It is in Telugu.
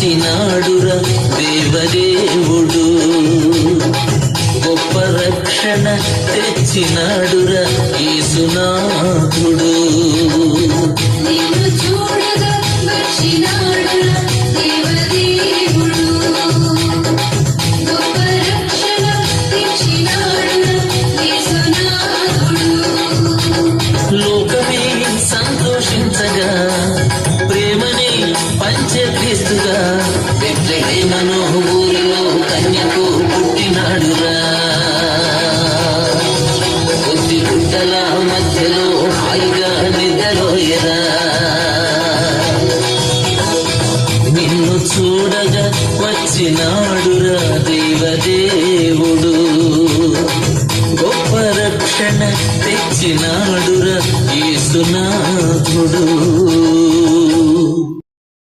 వచ్చినాడురా దేవదేవుడు, గొప్ప రక్షణ తెచ్చినాడురా యేసునాథుడు. నిన్ను చూడగా వచ్చినాడురా దేవదేవుడు, గొప్ప రక్షణ తెచ్చినాడురా యేసునాథుడు. లోకమే సంతోషించగా ప్రేమని పంచే క్రీస్తుగా బెత్లెహేము ఊరిలో కన్యకు పుట్టినాడురా. కొద్ది గుట్టల మధ్యలో హాయిగా నిద్రలోయరా. నిన్ను చూడగా వచ్చినాడురా దేవదేవుడు, గొప్ప రక్షణ తెచ్చినాడురా యేసునాథుడు.